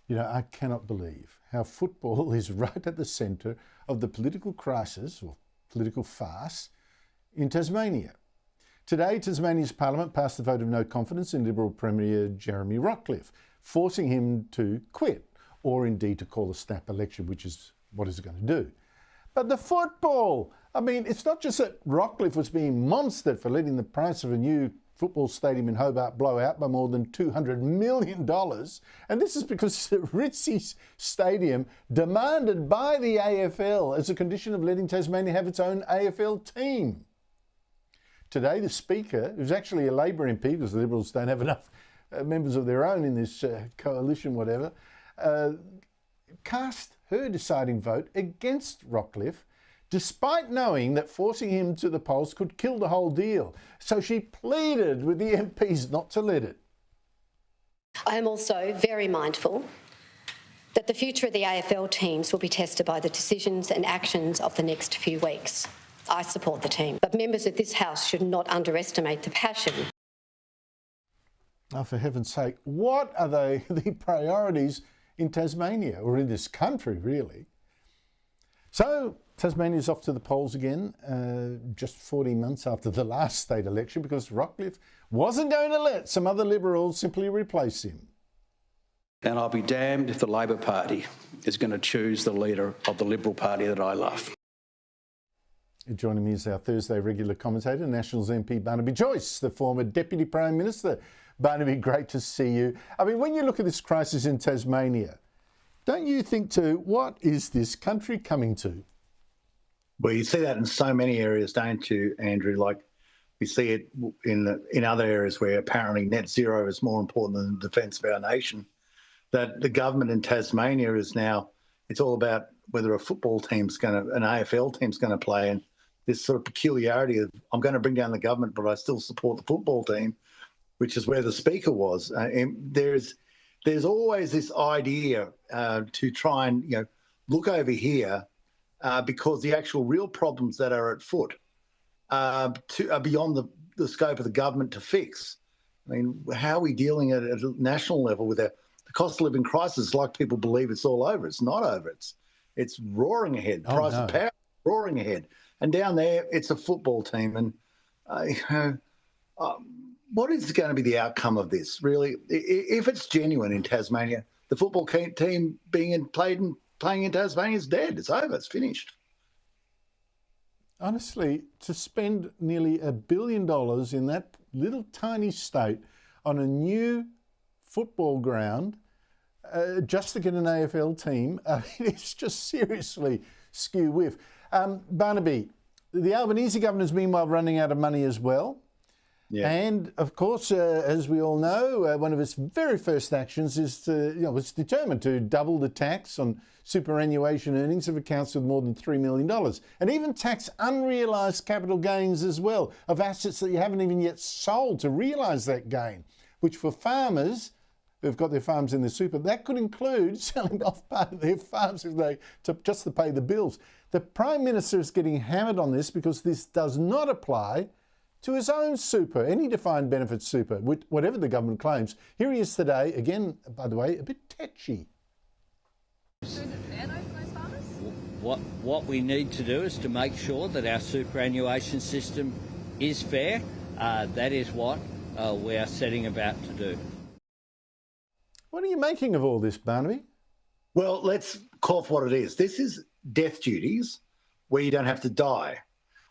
You know, I cannot believe how football is right at the centre of the political crisis or political farce in Tasmania. Today, Tasmania's Parliament passed the vote of no confidence in Liberal Premier Jeremy Rockliff, forcing him to quit or indeed to call a snap election, which is what he's going to do. But the football, I mean, it's not just that Rockliff was being monstered for letting the price of a new football stadium in Hobart blow out by more than $200 million. And this is because the Ritzy Stadium demanded by the AFL as a condition of letting Tasmania have its own AFL team. Today, the Speaker, who's actually a Labor MP, because the Liberals don't have enough members of their own in this coalition, whatever, cast her deciding vote against Rockliff, despite knowing that forcing him to the polls could kill the whole deal. So she pleaded with the MPs not to let it. I am also very mindful that the future of the AFL teams will be tested by the decisions and actions of the next few weeks. I support the team, but members of this House should not underestimate the passion. Oh, for heaven's sake, what are the priorities in Tasmania, or in this country, really? So Tasmania's off to the polls again, just 14 months after the last state election, because Rockliff wasn't going to let some other Liberals simply replace him. And I'll be damned if the Labor Party is going to choose the leader of the Liberal Party that I love. Joining me is our Thursday regular commentator, Nationals MP Barnaby Joyce, the former Deputy Prime Minister. Barnaby, great to see you. I mean, when you look at this crisis in Tasmania, don't you think too, what is this country coming to? Well, you see that in so many areas, don't you, Andrew? Like we see it in other areas where apparently net zero is more important than the defence of our nation. That the government in Tasmania is now, it's all about whether a football team's going to, an AFL team's going to play, and this sort of peculiarity of I'm going to bring down the government, but I still support the football team, which is where the Speaker was. And there's always this idea to try and look over here because the actual real problems that are at foot are beyond the scope of the government to fix. I mean, how are we dealing at a national level with the cost of living crisis? Like people believe it's all over. It's not over. It's roaring ahead. Oh, Price no. of power roaring ahead. And down there, it's a football team. And what is going to be the outcome of this, really? If it's genuine in Tasmania, the football team playing in Tasmania is dead. It's over. It's finished. Honestly, to spend nearly $1 billion in that little tiny state on a new football ground just to get an AFL team, it's just seriously skew whiff. Barnaby, the Albanese governor's meanwhile running out of money as well. Yeah. And of course, as we all know, one of its very first actions is it's determined to double the tax on superannuation earnings of accounts with more than $3 million, and even tax unrealised capital gains as well of assets that you haven't even yet sold to realise that gain, which for farmers who've got their farms in the super, that could include selling off part of their farms just to pay the bills. The Prime Minister is getting hammered on this because this does not apply to his own super, any defined benefit super, whatever the government claims. Here he is today, again, by the way, a bit tetchy. So is it fair though for those farmers? What we need to do is to make sure that our superannuation system is fair. That is what we are setting about to do. What are you making of all this, Barnaby? Well, let's call for what it is. This is death duties where you don't have to die.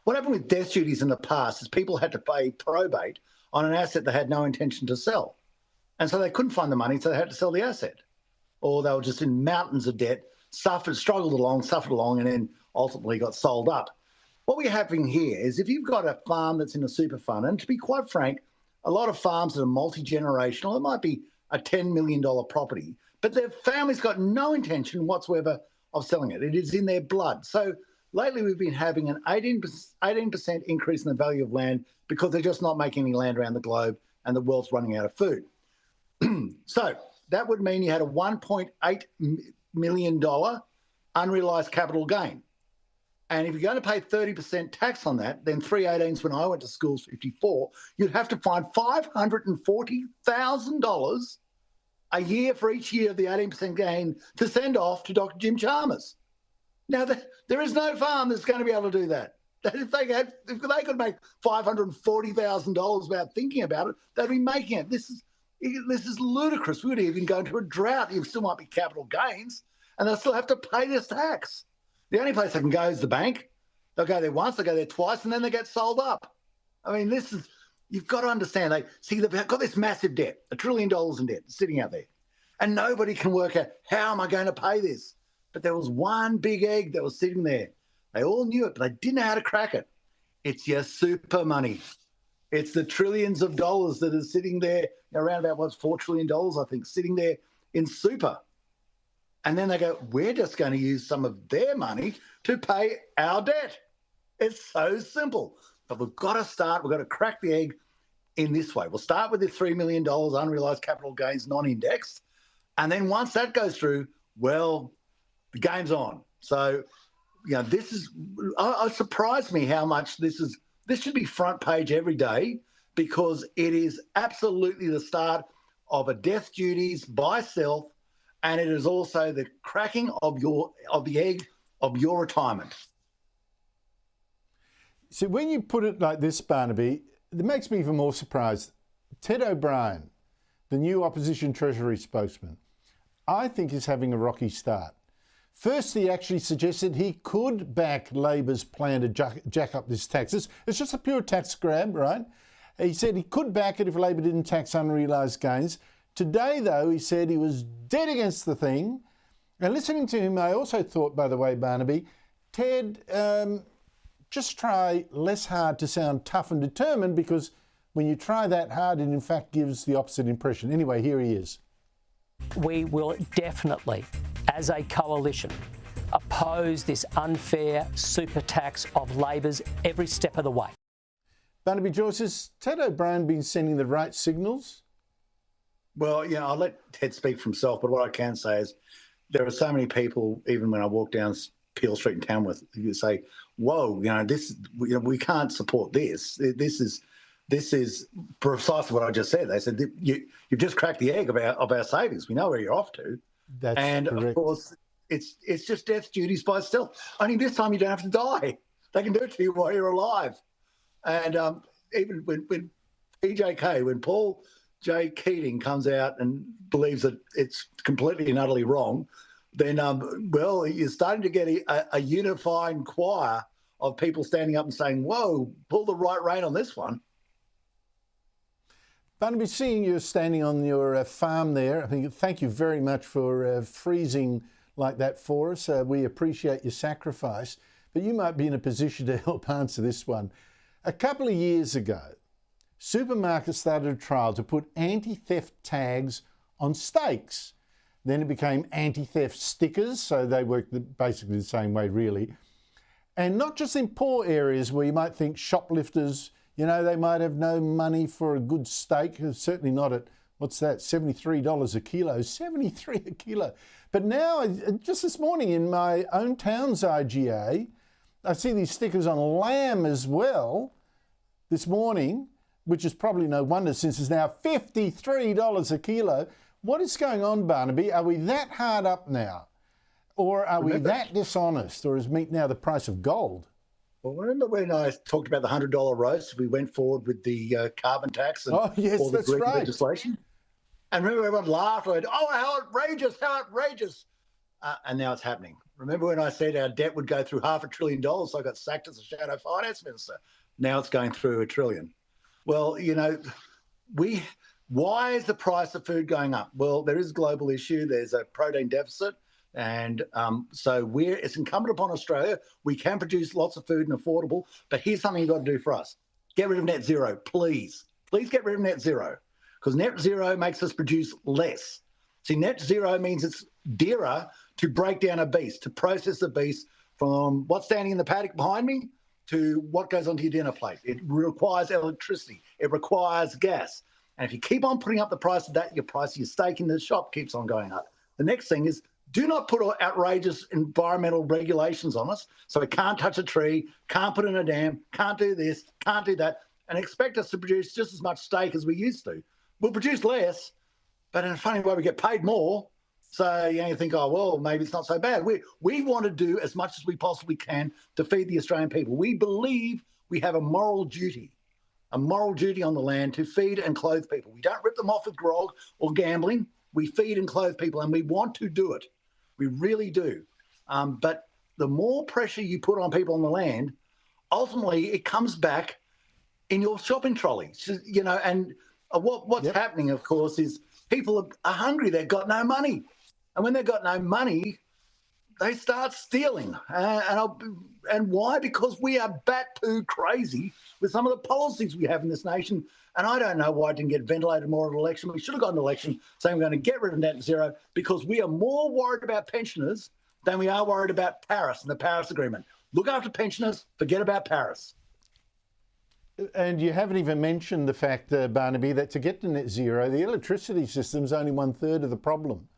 What happened with death duties in the past is people had to pay probate on an asset they had no intention to sell. And so they couldn't find the money, so they had to sell the asset. Or they were just in mountains of debt, struggled along, suffered along, and then ultimately got sold up. What we're having here is if you've got a farm that's in a super fund, and to be quite frank, a lot of farms that are multi-generational, it might be a $10 million property, but their family's got no intention whatsoever of selling it. It is in their blood. So lately we've been having an 18% increase in the value of land because they're just not making any land around the globe and the world's running out of food. So that would mean you had a $1.8 million unrealised capital gain. And if you're going to pay 30% tax on that, then 318s when I went to school is 54, you'd have to find $540,000 a year for each year of the 18% gain to send off to Dr. Jim Chalmers. Now, there is no farm that's going to be able to do that. If they could make $540,000 without thinking about it, they'd be making it. This is ludicrous. We would even go into a drought. You still might be capital gains, and they'll still have to pay this tax. The only place they can go is the bank. They'll go there once, they'll go there twice, and then they get sold up. I mean, you've got to understand. They've got this massive debt, $1 trillion in debt sitting out there, and nobody can work out, how am I going to pay this? But there was one big egg that was sitting there. They all knew it, but they didn't know how to crack it. It's your super money. It's the trillions of dollars that are sitting there, around about $4 trillion, I think, sitting there in super. And then they go, we're just going to use some of their money to pay our debt. It's so simple. But we've got to crack the egg in this way. We'll start with the $3 million unrealised capital gains non-indexed. And then once that goes through, well, the game's on. So, it surprised me how much this should be front page every day, because it is absolutely the start of a death duties by self, and it is also the cracking of the egg of your retirement. So when you put it like this, Barnaby, it makes me even more surprised. Ted O'Brien, the new opposition Treasury spokesman, I think is having a rocky start. First, he actually suggested he could back Labor's plan to jack up this taxes. It's just a pure tax grab, right? He said he could back it if Labor didn't tax unrealised gains. Today, though, he said he was dead against the thing. And listening to him, I also thought, by the way, Barnaby, Ted, just try less hard to sound tough and determined, because when you try that hard, it in fact gives the opposite impression. Anyway, here he is. We will definitely, as a coalition, oppose this unfair super tax of Labor's every step of the way. Barnaby Joyce, has Ted O'Brien been sending the right signals? Well, I'll let Ted speak for himself, but what I can say is there are so many people, even when I walk down Peel Street in Tamworth, you say, whoa, we can't support this. This is precisely what I just said. They said, you've just cracked the egg of our savings. We know where you're off to. That's correct. Of course, it's just death duties by stealth. Only this time you don't have to die. They can do it to you while you're alive. And even when PJK, when Paul J. Keating comes out and believes that it's completely and utterly wrong, then, you're starting to get a unifying choir of people standing up and saying, whoa, pull the right rein on this one. Barnaby, seeing you standing on your farm there, I think thank you very much for freezing like that for us. We appreciate your sacrifice, but you might be in a position to help answer this one. A couple of years ago, supermarkets started a trial to put anti-theft tags on steaks. Then it became anti-theft stickers, so they work basically the same way, really. And not just in poor areas where you might think shoplifters, they might have no money for a good steak. Certainly not at, what's that, $73 a kilo, $73 a kilo. But now, just this morning in my own town's IGA, I see these stickers on lamb as well this morning, which is probably no wonder since it's now $53 a kilo. What is going on, Barnaby? Are we that hard up now? Or are we that dishonest? Or is meat now the price of gold? Well, remember when I talked about the $100 roast? We went forward with the carbon tax and all the Greek legislation. And remember everyone laughed, went, oh, how outrageous, how outrageous. And now it's happening. Remember when I said our debt would go through $500 billion, so I got sacked as a shadow finance minister? Now it's going through $1 trillion. Well, why is the price of food going up? Well, there is a global issue. There's a protein deficit. And so it's incumbent upon Australia. We can produce lots of food and affordable, but here's something you've got to do for us. Get rid of net zero, please. Please get rid of net zero, because net zero makes us produce less. See, net zero means it's dearer to break down a beast, to process a beast from what's standing in the paddock behind me to what goes onto your dinner plate. It requires electricity. It requires gas. And if you keep on putting up the price of that, your price of your steak in the shop keeps on going up. The next thing is, do not put outrageous environmental regulations on us, so we can't touch a tree, can't put in a dam, can't do this, can't do that, and expect us to produce just as much steak as we used to. We'll produce less, but in a funny way, we get paid more. So you think, oh, well, maybe it's not so bad. We want to do as much as we possibly can to feed the Australian people. We believe we have a moral duty on the land to feed and clothe people. We don't rip them off with grog or gambling. We feed and clothe people, and we want to do it. We really do. But the more pressure you put on people on the land, ultimately it comes back in your shopping trolley. And what's happening, of course, is people are hungry. They've got no money. And when they've got no money, they start stealing. And why? Because we are bat-poo crazy with some of the policies we have in this nation. And I don't know why it didn't get ventilated more at an election. We should have got an election saying we're going to get rid of net zero, because we are more worried about pensioners than we are worried about Paris and the Paris Agreement. Look after pensioners, forget about Paris. And you haven't even mentioned the fact, Barnaby, that to get to net zero, the electricity system is only 1/3 of the problem.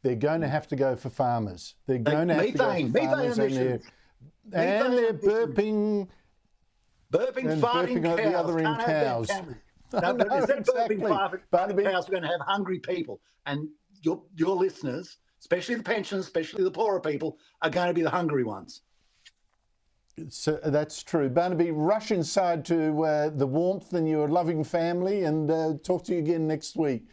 They're going to have to go for farmers. They're going to have to go for farmers, and they're burping, farting at cows. the other end cows. No, but instead of exactly. burping, farting cows, we're going to have hungry people. And your listeners, especially the pensioners, especially the poorer people, are going to be the hungry ones. So that's true. Barnaby, rush inside to the warmth and your loving family, and talk to you again next week.